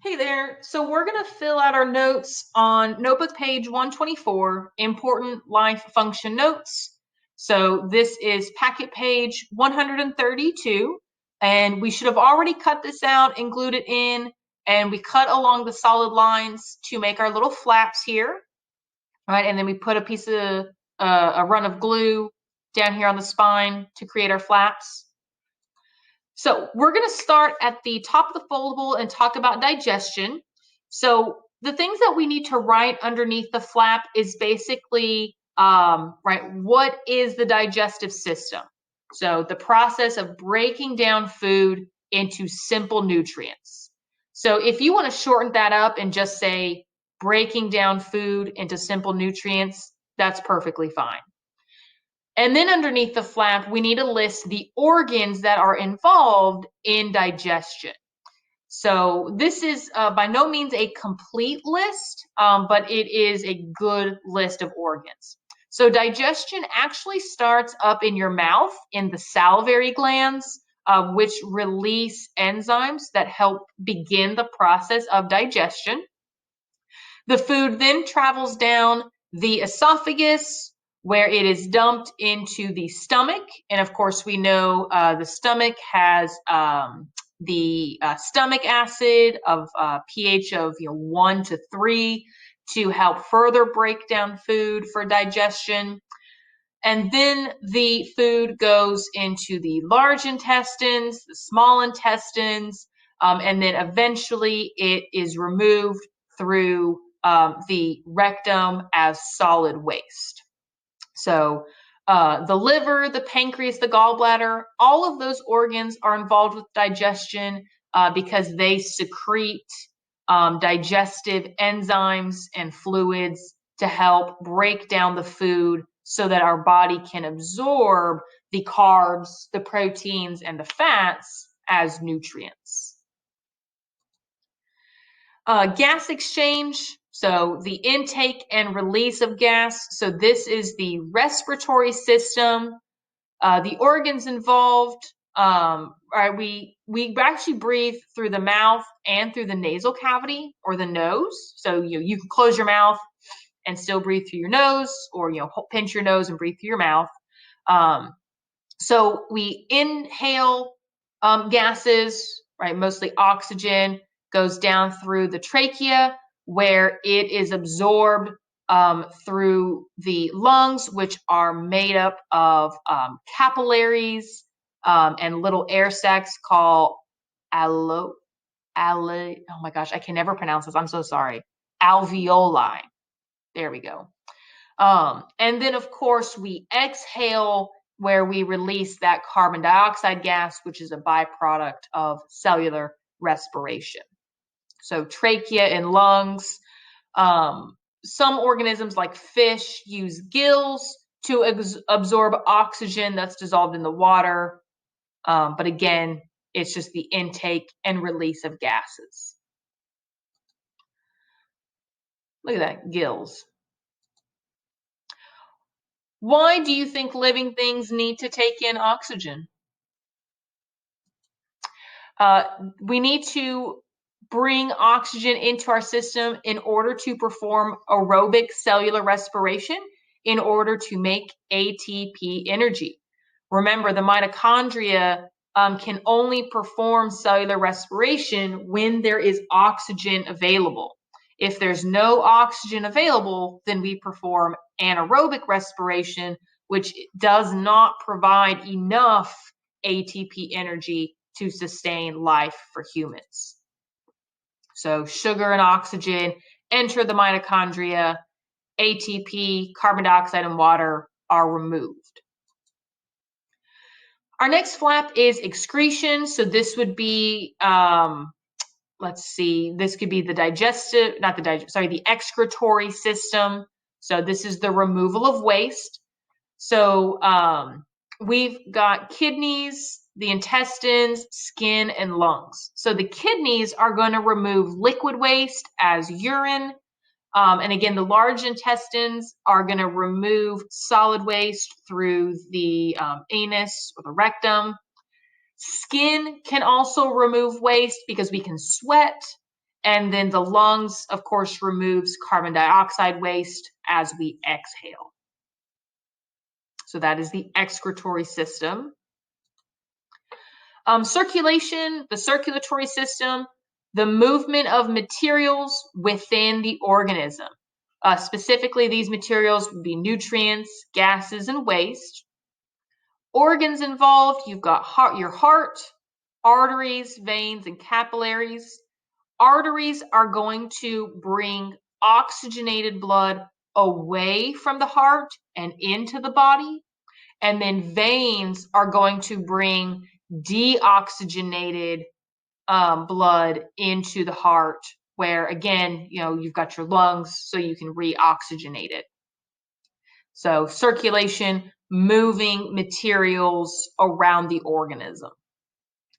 Hey there. So we're going to fill out our notes on notebook page 124, important life function notes. So this is packet page 132, and we should have already cut this out and glued it in, and we cut along the solid lines to make our little flaps here, right? And then we put a piece of a run of glue down here on the spine to create our flaps. So we're going to start at the top of the foldable and talk about digestion. So the things that we need to write underneath the flap is basically, right, what is the digestive system? So the process of breaking down food into simple nutrients. So if you want to shorten that up and just say breaking down food into simple nutrients, that's perfectly fine. And then underneath the flap, we need to list the organs that are involved in digestion. So this is by no means a complete list, but it is a good list of organs. So digestion actually starts up in your mouth in the salivary glands, which release enzymes that help begin the process of digestion. The food then travels down the esophagus, where it is dumped into the stomach. And of course, we know the stomach has the stomach acid of pH of 1 to 3 to help further break down food for digestion. And then the food goes into the large intestines, the small intestines, and then eventually it is removed through the rectum as solid waste. So the liver, the pancreas, the gallbladder, all of those organs are involved with digestion because they secrete digestive enzymes and fluids to help break down the food so that our body can absorb the carbs, the proteins, and the fats as nutrients. Gas exchange, so the intake and release of gas. So this is the respiratory system. The organs involved, right, we actually breathe through the mouth and through the nasal cavity or the nose. So you can close your mouth and still breathe through your nose, or pinch your nose and breathe through your mouth. So we inhale gases, right? Mostly oxygen goes down through the trachea, where it is absorbed through the lungs, which are made up of capillaries and little air sacs called oh my gosh, I can never pronounce this. I'm so sorry. Alveoli. There we go. And then, of course, we exhale, where we release that carbon dioxide gas, which is a byproduct of cellular respiration. So trachea and lungs. Some organisms like fish use gills to absorb oxygen that's dissolved in the water. But again, it's just the intake and release of gases. Look at that, gills. Why do you think living things need to take in oxygen? We need to bring oxygen into our system in order to perform aerobic cellular respiration, in order to make ATP energy. Remember, the mitochondria can only perform cellular respiration when there is oxygen available. If there's no oxygen available, then we perform anaerobic respiration, which does not provide enough ATP energy to sustain life for humans. So sugar and oxygen enter the mitochondria, ATP, carbon dioxide, and water are removed. Our next flap is excretion. So this would be, let's see, this could be the the excretory system. So this is the removal of waste. So we've got kidneys, the intestines, skin, and lungs. So the kidneys are going to remove liquid waste as urine. And again, the large intestines are going to remove solid waste through the anus or the rectum. Skin can also remove waste because we can sweat. And then the lungs, of course, removes carbon dioxide waste as we exhale. So that is the excretory system. Circulation, the circulatory system, the movement of materials within the organism. Specifically, these materials would be nutrients, gases, and waste. Organs involved, you've got your heart, arteries, veins, and capillaries. Arteries are going to bring oxygenated blood away from the heart and into the body. And then veins are going to bring deoxygenated blood into the heart, where again, you've got your lungs, so you can reoxygenate it. So circulation, moving materials around the organism.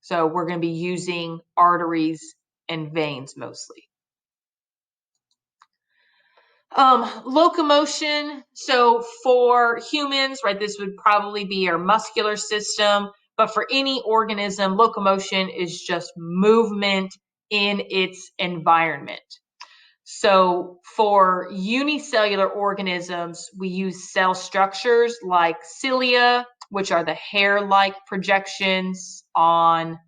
So we're going to be using arteries and veins mostly. Locomotion. So for humans, right, this would probably be our muscular system, but for any organism, locomotion is just movement in its environment. So for unicellular organisms, we use cell structures like cilia, which are the hair-like projections on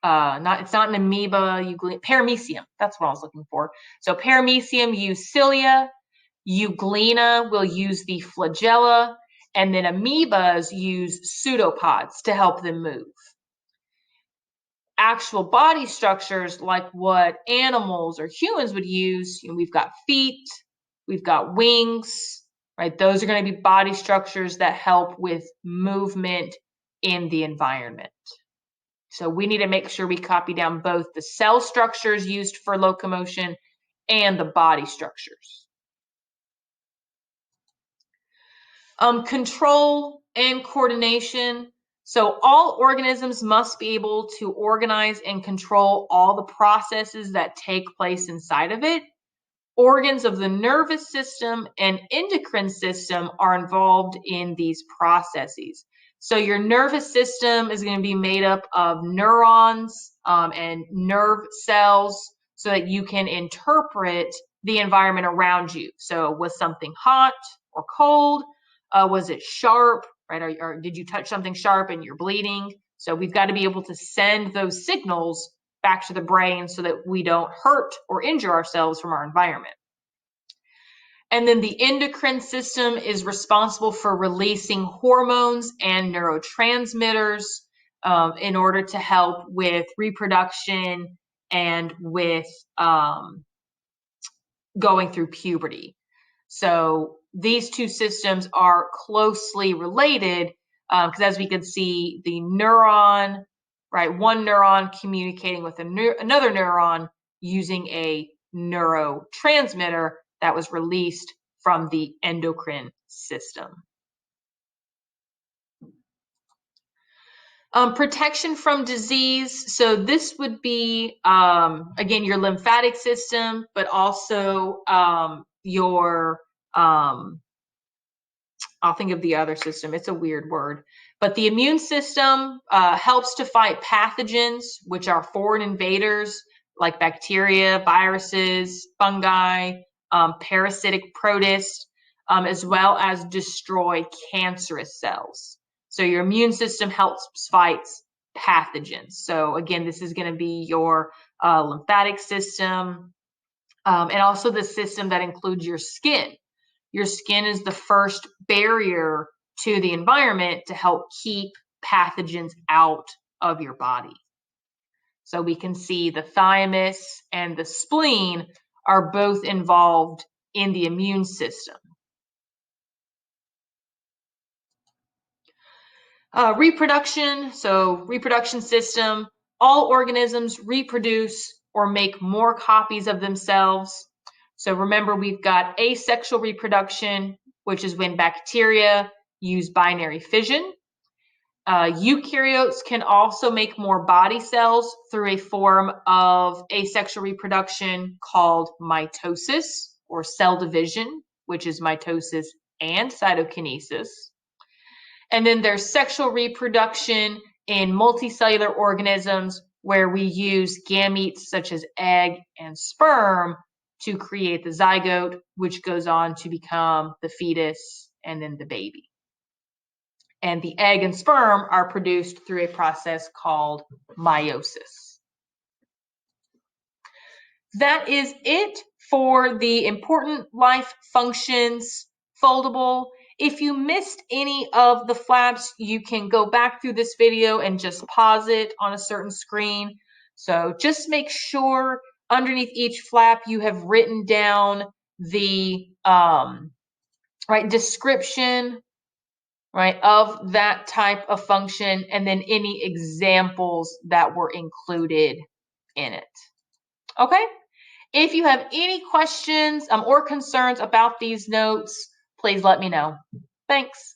it's not an amoeba, paramecium. That's what I was looking for. So paramecium use cilia, euglena will use the flagella, and then amoebas use pseudopods to help them move. Actual body structures like what animals or humans would use, we've got feet, we've got wings, right? Those are going to be body structures that help with movement in the environment. So we need to make sure we copy down both the cell structures used for locomotion and the body structures. Control and coordination. So all organisms must be able to organize and control all the processes that take place inside of it. Organs of the nervous system and endocrine system are involved in these processes. So your nervous system is going to be made up of neurons and nerve cells so that you can interpret the environment around you. So was something hot or cold? Was it sharp, right? Or did you touch something sharp and you're bleeding? So we've got to be able to send those signals back to the brain so that we don't hurt or injure ourselves from our environment. And then the endocrine system is responsible for releasing hormones and neurotransmitters in order to help with reproduction and with going through puberty. So these two systems are closely related because as we can see, the neuron, right, one neuron communicating with another neuron using a neurotransmitter that was released from the endocrine system. Protection from disease. So this would be, again, your lymphatic system, but also your, I'll think of the other system. It's a weird word. But the immune system helps to fight pathogens, which are foreign invaders like bacteria, viruses, fungi, parasitic protists, as well as destroy cancerous cells. So your immune system helps fight pathogens. So again, this is going to be your lymphatic system and also the system that includes your skin. Your skin is the first barrier to the environment to help keep pathogens out of your body. So we can see the thymus and the spleen are both involved in the immune system. Reproduction, so reproduction system, all organisms reproduce or make more copies of themselves. So remember, we've got asexual reproduction, which is when bacteria use binary fission. Eukaryotes can also make more body cells through a form of asexual reproduction called mitosis or cell division, which is mitosis and cytokinesis. And then there's sexual reproduction in multicellular organisms where we use gametes such as egg and sperm to create the zygote, which goes on to become the fetus and then the baby. And the egg and sperm are produced through a process called meiosis. That is it for the important life functions foldable. If you missed any of the flaps, you can go back through this video and just pause it on a certain screen. So just make sure underneath each flap you have written down the description of that type of function and then any examples that were included in it. Okay? If you have any questions or concerns about these notes, please let me know. Thanks.